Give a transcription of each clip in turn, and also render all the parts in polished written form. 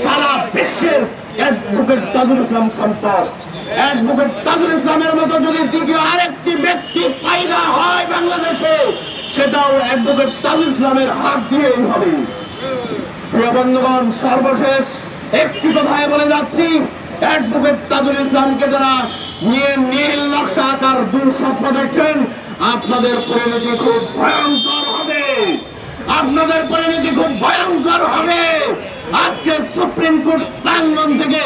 সারা বিশ্বের অ্যাডভোকেট তাজুল ইসলাম সম্পদ। অ্যাডভোকেট তাজুল ইসলামের মতো যদি দ্বিতীয় আরেকটি ব্যক্তি পয়দা হয় বাংলাদেশে, সেটাও অ্যাডভোকেট তাজুল ইসলামের হাত দিয়েই হবে। প্রিয় বন্ধুগণ, সর্বশেষ একটি কথায় বলে যাচ্ছি, অ্যাডভোকেট তাজুল ইসলামকে যারা নিয়ে নীল নকশা আকার দুঃস্বপ্ন দেখছেন, আপনাদের পরিণতি খুব ভয়ঙ্কর হবে। আপনাদের পরিণতি খুব ভয়ঙ্কর হবে। আজকে সুপ্রিম কোর্ট প্রাঙ্গণ থেকে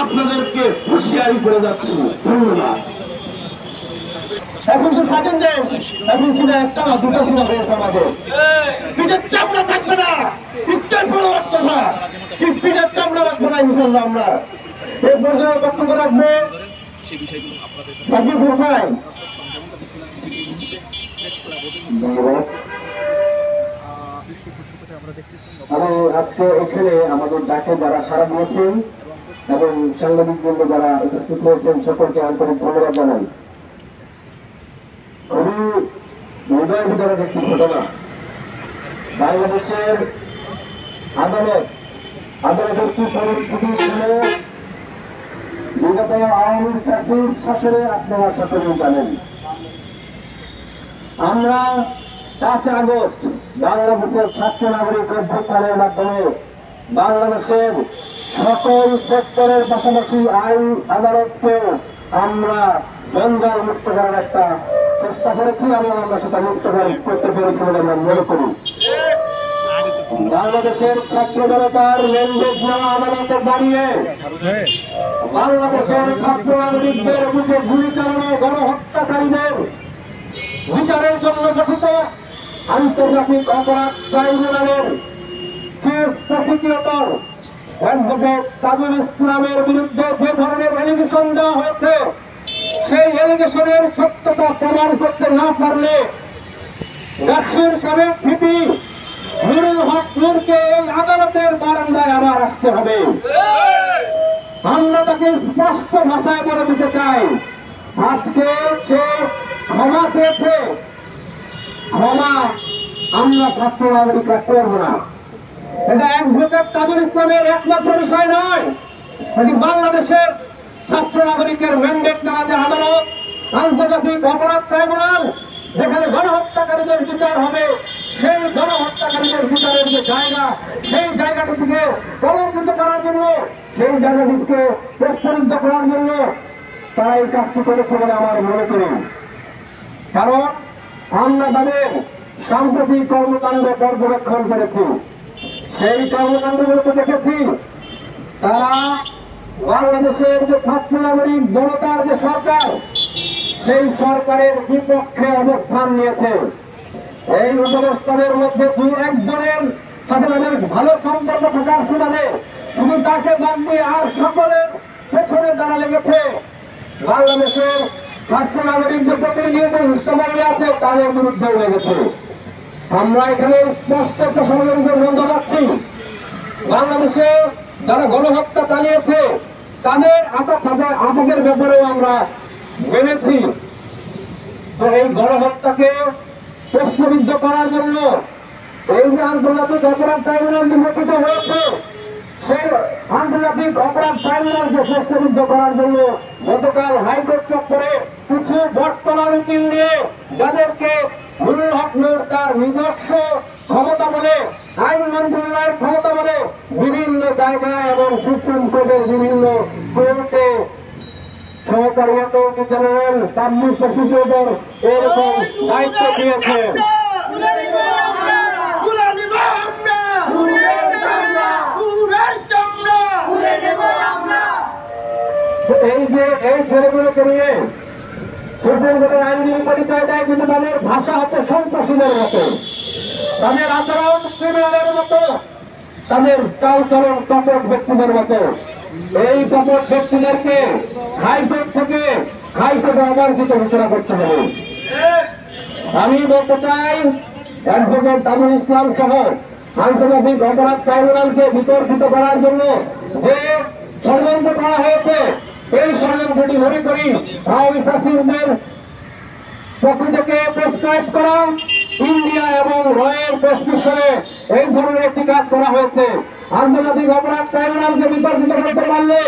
আপনাদেরকে হুঁশিয়ারি করে যাচ্ছি। এখন তো স্বাধীন দেশ, এখন সিনা একটা না দুটা সিনা হয়েছে আমাদের। পিঠের চামড়া থাকবে না, স্টেট বড় কথা, পিঠের চামড়া রাখবো না ইনশাল্লাহ। আমরা এই পর্যায়ে বক্তব্য রাখবে সাকিব হোসেন। আমি আজকে এখানে আমাদের ডাকে যারা সাড়া দিয়েছেন এবং সাংবাদিক বৃন্দ যারা উপস্থিত হয়েছেন সকলকে আন্তরিক ধন্যবাদ জানাই। খুবই হৃদয় বিদারক একটি ঘটনা। বাংলাদেশের আদালতের কি পরিস্থিতি ছিল বিগত আওয়ামী ফ্যাসিস্ট শাসনে আপনারা সকলেই জানেন। আমরা 5 আগস্ট বাংলাদেশের ছাত্র নাগরিক অভ্যুত্থানের মাধ্যমে বাংলাদেশের সকল সেক্টরের পাশাপাশি আইন আদালতকেও আমরা জঞ্জাল মুক্ত করার একটা চেষ্টা করেছি এবং আমরা সেটা মুক্ত করতে পেরেছি বলে আমরা মনে করি। বাংলাদেশের ছাত্র জনতার ম্যান্ডেট নেওয়া আদালতে দাঁড়িয়ে বাংলাদেশের ছাত্র নাগরিকদের বুকে গুলি চালানো গণহত্যাকারীদের বিচারের জন্য গঠিত আন্তর্জাতিক অপরাধ ট্রাইব্যুনালের চিফ প্রসিকিউটর অ্যাডভোকেট তাজুল ইসলামের বিরুদ্ধে যে ধরনের অ্যালিগেশন দেওয়া হয়েছে, সেই অ্যালিগেশনের সত্যতা প্রমাণ করতে না পারলে ডাকসুর সাবেক ভিপি নুরুল হক নূরকে এই আদালতের বারান্দায় আবার আসতে হবে। আমরা তাকে স্পষ্ট ভাষায় বলে দিতে চাই, আজকে সে ক্ষমা চেয়েছে, ক্ষমা আমরা ছাত্র নাগরিকরা করব না। এটা অ্যাডভোকেট তাজুল ইসলামের একমাত্র বিষয় নয়, এটি বাংলাদেশের ছাত্র নাগরিকের ম্যান্ডেট নেওয়া যে আদালত আন্তর্জাতিক অপরাধ ট্রাইব্যুনাল, যেখানে গণহত্যাকারীদের বিচার হবে, সেই গণহত্যাকারীদের বিচারের যে জায়গা, সেই জায়গাটি থেকে কলঙ্কিত করার জন্য, সেই জায়গাটিকে প্রস্তাবিত করার জন্য তারা এই কাজটি করেছে বলে আমার মনে করি। কারণ আমরা তাদের সাম্প্রতিক কর্মকাণ্ড পর্যবেক্ষণ করেছি, সেই কর্মকাণ্ডগুলোতে দেখেছি তারা বাংলাদেশের যে ছাত্র নাগরিক জনতার যে সরকার, সেই সরকারের বিপক্ষে অবস্থান নিয়েছে। এই অবস্থানের মধ্যে 2-1 জনের সাথে তাদের ভালো সম্পর্ক থাকার সুবাদে শুধু তাকে বাদ দিয়ে আর সকলের পেছনে তারা লেগেছে বাংলাদেশের ছাত্র নাগরিক যে প্রতিনিধিত্ব ইস্তমালে আছে তাদের বিরুদ্ধেও লেগেছে। আমরা এখানে স্পষ্ট প্রশাসনের উপর নজর রাখছি, বাংলাদেশে যারা গণহত্যা চালিয়েছে তাদের আটকের ব্যাপারেও আমরা জেনেছি। তো এই গণহত্যাকে প্রশ্নবিদ্ধ করার জন্য এই যে আন্তর্জাতিক অপরাধ ট্রাইব্যুনাল গঠিত হয়েছে, সেই আন্তর্জাতিক অপরাধ ট্রাইব্যুনালকে প্রশ্নবিদ্ধ করার জন্য গতকাল হাইকোর্ট চত্বরে কিছু বটতলার উকিল নিয়ে, যাদেরকে নুরুল হক নূর তার নিজস্ব ক্ষমতা বলে, আইন মন্ত্রণালয়ের ক্ষমতা বলে বিভিন্ন জায়গায় এবং সুপ্রিম কোর্টের বিভিন্ন কোর্টে সহকারী অ্যাটর্নি জেনারেল, পাবলিক প্রসিকিউটর এরকম দায়িত্ব দিয়েছে। এই যে এই ছেলেগুলোকে নিয়ে সুপ্রিম কোর্টের আইনজীবী পরিচয় দেয়, কিন্তু তাদের ভাষা হচ্ছে সন্ত্রাসীদের মতো, তাদের আচরণ ক্রিমিনালের মতো, তাদের চালচলন কপট ব্যক্তিদের মতো। এই কপট ব্যক্তিদেরকে হাইকোর্ট থেকে হাইকোর্টে অবাঞ্ছিত ঘোষণা করতে হবে। আমি বলতে চাই, অ্যাডভোকেট তাজুল ইসলাম সহ আন্তর্জাতিক অপরাধ ট্রাইব্যুনালকে বিতর্কিত করার জন্য যে ষড়যন্ত্র করা হয়েছে, এই ষড়যন্ত্রটি মনে করি আওয়ামী ফ্যাসিস্টদের পক্ষ থেকে প্রেসক্রাইব করা ইন্ডিয়া এবং রয়ের প্রেসক্রিপশনে এই ধরনের একটি কাজ করা হয়েছে। আন্তর্জাতিক অপরাধ ট্রাইব্যুনালকে বিতর্কিত করতে পারলে,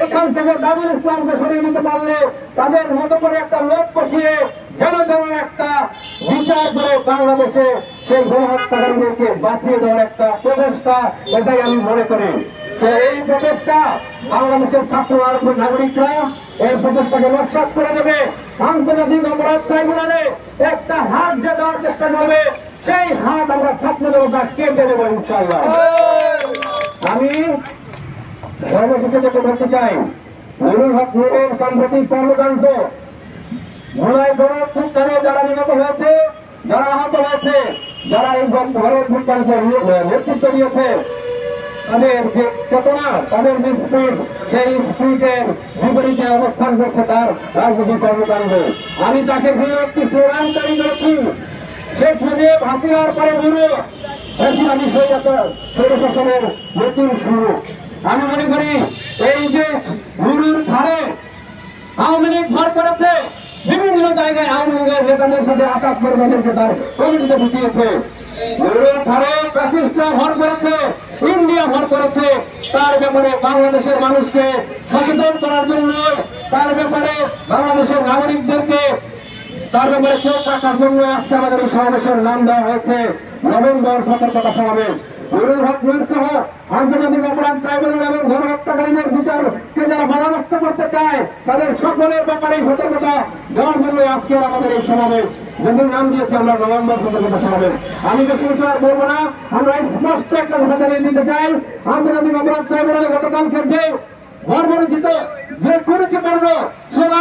এখান থেকে দারুল ইসলামকে সরিয়ে দিতে পারলে, তাদের মতো করে একটা লোক বসিয়ে যেন একটা বিচার করে বাংলাদেশে সেই গণহত্যাকারীদেরকে বাঁচিয়ে দেওয়ার একটা প্রচেষ্টা, এটাই আমি মনে করি। এই প্রচেষ্টা বাংলাদেশের ছাত্র নাগরিকরা এই প্রচেষ্টাকে নস্যাৎ করে দেবে। আন্তর্জাতিক অপরাধ ট্রাইব্যুনালে একটা হাত যে দেওয়ার চেষ্টা করবে, সেই হাত আমরা ছাত্র জনতা কেটে দেবো ইনশাআল্লাহ। আমি সর্বশেষে যেটা বলতে চাই, নুরুল হক নুরের সাম্প্রতিক কর্মকাণ্ড, জুলাই গণঅভ্যুত্থানে যারা নিহত হয়েছে, যারা আহত হয়েছে, যারা এই গণঅভ্যুত্থানকে নেতৃত্ব দিয়েছে, তাদের যে চেতনা, তাদের যে স্পিড, সেই স্পিডের বিপরীতে অবস্থান করছে তার রাজনৈতিক কর্মকাণ্ড। আমি তাকে ঘিরে একটি স্লোগান তৈরি করেছি, শেখ মুজিব হাসিনার পরে গুরু, হাসিনানি স্বৈরশাসনের নতুন শুরু। আমি মনে করি এই যে গুরুর ঘাড়ে আওয়ামী লীগ ভর করেছে, বিভিন্ন জায়গায় আওয়ামী লীগের নেতাদের সাথে আঘাত করে তাদেরকে তার কমিটিতে ঢুকিয়েছে। গুরুর ঘাড়ে ফ্যাসিস্টরা ভর করেছে, ইন্ডিয়া ভর করেছে। তার ব্যাপারে বাংলাদেশের মানুষকে সচেতন করার জন্য, তার ব্যাপারে বাংলাদেশের নাগরিকদেরকে তার ব্যাপারে চোখ রাখার জন্য আজকে আমাদের এই সমাবেশের নাম দেওয়া হয়েছে নভেম্বর সতর্কতা সমাবেশ। নুরুল হক নুর সহ আন্তর্জাতিক অপরাধ ট্রাইব্যুনাল এবং গণহত্যাকারীদের বিচারকে যারা বাধাগ্রস্ত করতে চায়, তাদের সকলের ব্যাপারে সতর্কতা দেওয়ার জন্য আজকে আমাদের এই সমাবেশ, যেদিন নাম দিয়েছে আমরা নভেম্বর সতর্কতা সমাবেশ। আমি বেশি কিছু আর বলবো না, আমরা স্পষ্ট একটা কথা জানিয়ে দিতে চাই, আন্তর্জাতিক অপরাধ ট্রাইব্যুনালে গতকালকে যে বর্বরচিত যে কুরুচিপূর্ণ স্লোগান